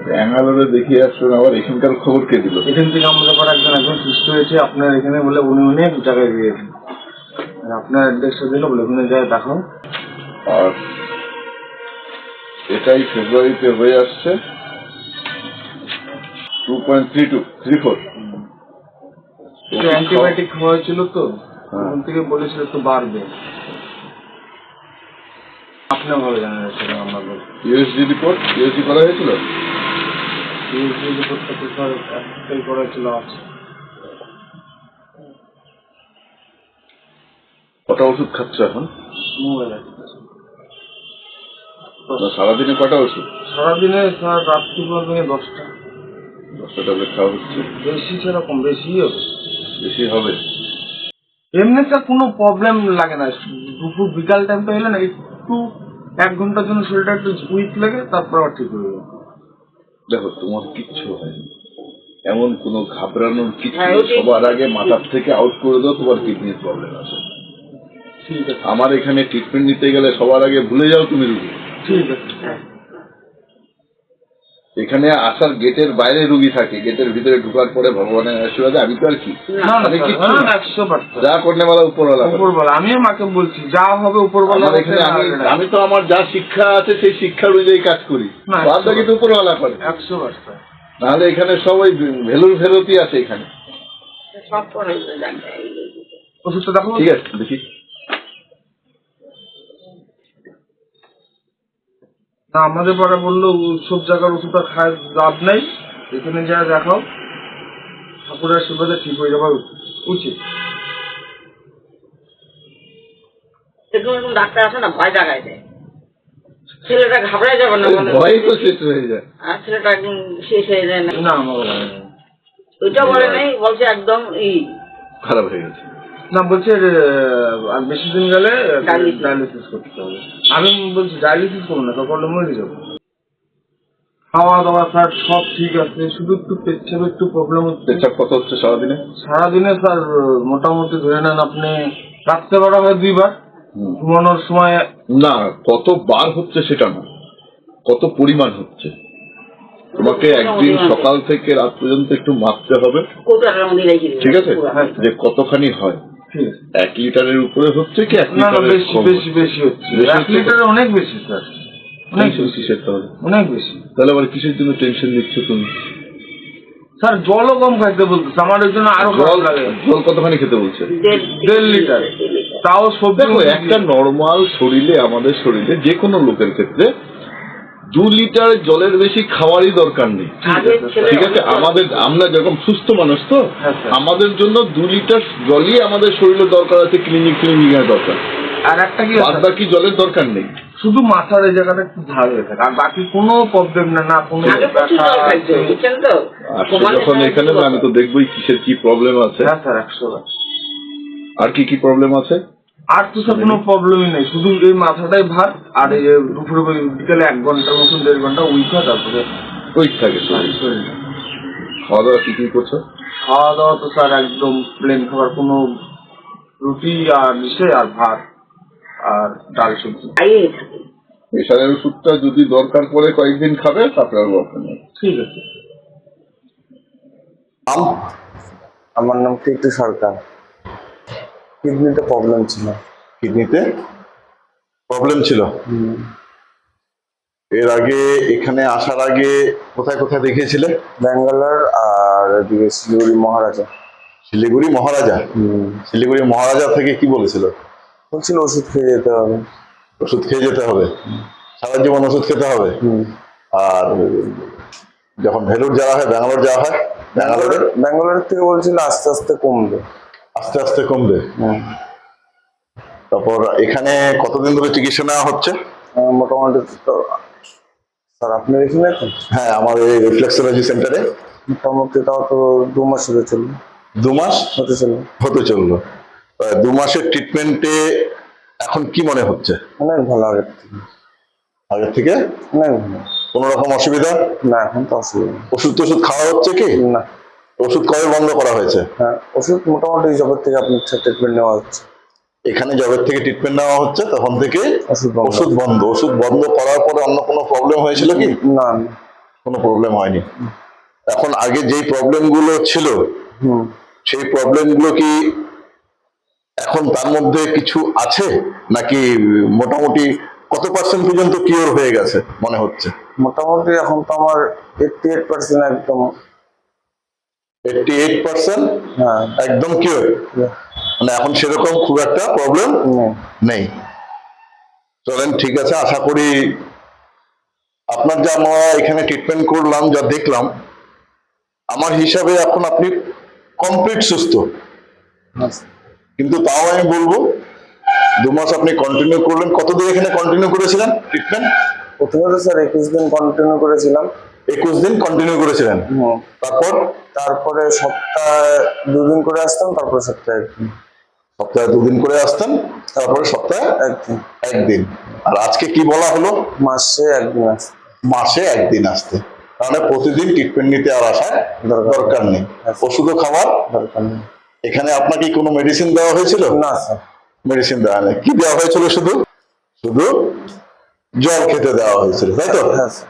ব্যাঙ্গালোরে দেখিয়ে আসছেন, আবার এখানকার খবর কে দিল? এখান থেকে আমাদের পর একজন সুস্থ হয়েছে আপনার এখানে বলে, উনি অনেক জায়গায় গিয়েছেন, আপনার অ্যাড্রেসটা দিল বলে ওখানে যায় দেখাও। আর এটাই ফেব্রুয়ারিতে হয়ে আসছে 2.34 অ্যান্টিবায়োটিক খাওয়া হয়েছিল তো, ওখান থেকে বলেছিল একটু বাড়বে। আপনিও ভালো জানেন সেটা। আমরা ইউএসজি রিপোর্ট ইউএসজি করা হয়েছিল, ইউএসজি রিপোর্টটা তো স্যার একটাই করা ছিল। আছে কটা ওষুধ খাচ্ছ এখন? মোবাইল সারাদিনে কটা ওষুধ? সারাদিনে স্যার রাত্রি পর্যন্ত 10টা ট্যাবলেট খাওয়া হচ্ছে। বেশি সেরকম বেশি হবে, বেশি হবে। এমনি স্যার কোনো প্রবলেম লাগে না। দুপুর বিকাল টাইমটা হলে না একটু 1 ঘন্টার জন্য শরীরটা একটু উইক লাগে, তারপর আবার ঠিক হয়ে যাবে। দেখো তোমার কিচ্ছু হয়নি, এমন কোনো ঘাবড়ানোর কিছু নেই। সবার আগে মাথার থেকে আউট করে দাও তোমার কিডনির প্রবলেম আছে। ঠিক আছে, আমার এখানে ট্রিটমেন্ট নিতে গেলে সবার আগে ভুলে যাও তুমি রুগী। ঠিক আছে। এখানে আসার গেটের বাইরে রুগী থাকে, গেটের ভিতরে ঢোকার পরে ভগবানের আশীর্বাদে আমি তো আর কি যা করলে বলা উপরওয়ালা। আমিও মাকে বলছি যা হবে উপরওয়ালা। আমি তো আমার যা শিক্ষা আছে সেই শিক্ষা অনুযায়ী কাজ করি, বাদ বাকি তো উপরওয়ালা করে। 100%। নাহলে এখানে সবাই ভেলুর ফেরতই আছে এখানে। ওষুধটা দেখো। ঠিক আছে দেখি। না আমাদের পাড়া বললো সব জায়গার ওষুধটা খায় লাভ নাই, এখানে যা দেখাও, ঠাকুরের আশীর্বাদে ঠিক হয়ে যাওয়া উচিত। ডাক্তার আছে না, ভয় দেখায় দেয়, ছেলেটা ঘাবড়ায় যাবে না, ভয় তো শেষ হয়ে যায়, আর ছেলেটা একদম শেষ হয়ে যায় না। না আমার ওইটা বলে নাই, বলছে একদম খারাপ হয়ে গেছে। না বলছে আর বেশি দিন গেলে ডায়ালিসিস করতে হবে। আমি বলছি ডায়ালিসিস করবো না, তখন মরে যাবো। খাওয়া দাওয়া স্যার সব ঠিক আছে, শুধু একটু পেচ্ছাপে একটু প্রবলেম হচ্ছে। পেচ্ছাপ কত হচ্ছে সারাদিনে? সারাদিনে স্যার মোটামুটি ধরে নেন আপনি রাত্রে বেলা হয় 2 বার, ঘুমানোর সময়। না কত বার হচ্ছে সেটা না, কত পরিমাণ হচ্ছে। তোমাকে একদিন সকাল থেকে রাত পর্যন্ত একটু মাপতে হবে, ঠিক আছে, যে কতখানি হয়। 1 লিটারের উপরে হচ্ছে কি 1 লিটারের বেশি বেশি হচ্ছে? 1 লিটারের অনেক বেশি স্যার, অনেক বেশি সেটা হবে, অনেক বেশি। তাহলে আবার কিসের জন্য টেনশন নিচ্ছ তুমি? স্যার জলও কম খাইতে বলতেছে, আমার ওই জন্য আরো জল লাগে। জল কতখানি খেতে বলছে? 1.5 লিটার। তাও সবজি। দেখো একটা নর্মাল শরীরে, আমাদের শরীরে যে কোনো লোকের ক্ষেত্রে 2 লিটার জলের বেশি খাওয়ারই দরকার নেই, ঠিক আছে। আমরা যখন সুস্থ মানুষ তো আমাদের জন্য 2 লিটার জলই আমাদের শরীরের দরকার আছে, ক্লিনিং এর দরকার। আর একটা কি, বাদ বাকি জলের দরকার নেই, শুধু মাথার এই জায়গাটা একটু ঝাল হয়ে থাকে, আর বাকি কোনো প্রবলেম না কোনো। যখন এখানে আমি তো দেখবোই কিসের কি প্রবলেম আছে। হ্যাঁ স্যার 100। আর কি কি প্রবলেম আছে? আর তো স্যার কোনো প্রবলেমই নেই, শুধু এই মাথাটাই ভার, আর এই দুপুরে বিকালে 1 ঘন্টার মতন 1.5 ঘন্টা উইক হয়, তারপরে উইক থাকে শরীর। খাওয়া দাওয়া কি কি করছো? খাওয়া দাওয়া তো স্যার একদম প্লেন খাবার, কোনো রুটি আর মিশে আর ভাত আর ডাল সবজি। প্রেশারের ওষুধটা যদি দরকার পড়ে কয়েকদিন খাবে, তারপরে আর দরকার নেই। ঠিক আছে। আমার নাম টিটু সরকার। কিডনিতে প্রবলেম ছিল। কিডনিতে প্রবলেম ছিল? এর আগে এখানে আসার আগে কোথায় কোথায় দেখিয়েছিলে? ব্যাঙ্গালোর আর এদিকে শিলিগুড়ি মহারাজা। শিলিগুড়ি মহারাজা? শিলিগুড়ি মহারাজা থেকে কি বলেছিল? বলছিল ওষুধ খেয়ে যেতে হবে। ওষুধ খেয়ে যেতে হবে, সারা জীবন ওষুধ খেতে হবে। আর যখন ভেলুর যাওয়া হয়, ব্যাঙ্গালোর যাওয়া হয়, ব্যাঙ্গালোর থেকে বলছিল আস্তে আস্তে কমবে। আস্তে আস্তে কমবে। তারপর এখানে কতদিন ধরে চিকিৎসা নেওয়া হচ্ছে? মোটামুটি স্যার আপনি এখানে তো? হ্যাঁ, আমার এই রিফ্লেক্সোলজি সেন্টারে মোটামুটি তাও তো 2 মাস হতে চললো। 2 মাস হতে চললো। 2 মাসের ট্রিটমেন্টে এখন কি মনে হচ্ছে? অনেক ভালো আগের থেকে। আগের থেকে অনেক ভালো, কোনো রকম অসুবিধা না? এখন তো অসুবিধা। ওষুধ খাওয়া হচ্ছে কি? না। ওষুধ কবে বন্ধ করা হয়েছে? হ্যাঁ, ওষুধ মোটামুটি জবের থেকে আপনার ট্রিটমেন্ট নেওয়া হচ্ছে। এখানে জবের থেকে ট্রিটমেন্ট নেওয়া হচ্ছে, তখন থেকে ওষুধ বন্ধ। ওষুধ বন্ধ করার পরে অন্য কোনো প্রবলেম হয়েছিল কি? না। কোনো প্রবলেম হয়নি। এখন আগে যেই প্রবলেম গুলো ছিল হুম। সেই প্রবলেম গুলো কি এখন তার মধ্যে কিছু আছে, নাকি মোটামুটি কত পার্সেন্ট পর্যন্ত কিওর হয়ে গেছে মনে হচ্ছে? মোটামুটি এখন তো আমার 88% একদম। 88% হ্যাঁ। একদম কিওর, মানে এখন সেরকম খুব একটা প্রবলেম নেই। নেই। চলেন, ঠিক আছে, আশা করি আপনার যা আমরা এখানে ট্রিটমেন্ট করলাম, যা দেখলাম, আমার হিসাবে এখন আপনি কমপ্লিট সুস্থ। আচ্ছা। কিন্তু তাও আমি বলবো 2 মাস আপনি কন্টিনিউ করলেন। কতদিন এখানে কন্টিনিউ করেছিলেন ট্রিটমেন্ট? প্রথমে তো স্যার 21 দিন কন্টিনিউ করেছিলাম। 21 দিন কন্টিনিউ করেছিলেন। হুম। তারপর তারপরে সপ্তাহে 2 দিন করে আসতাম, তারপরে সপ্তাহে 1 দিন। সপ্তাহে 2 দিন করে আসতেন, তারপরে সপ্তাহে 1 দিন। 1 দিন। আর আজকে কি বলা হলো? মাসে 1 দিন আসতাম। মাসে 1 দিন আসতে, তাহলে প্রতিদিন ট্রিটমেন্ট নিতে আর আসার দরকার নেই। ওষুধও খাওয়ার দরকার নেই। এখানে আপনাকে কোনো মেডিসিন দেওয়া হয়েছিল? না স্যার। মেডিসিন দেওয়া নেই। কি দেওয়া হয়েছিল? শুধু শুধু জল খেতে দেওয়া হয়েছিল, তাই তো? হ্যাঁ স্যার।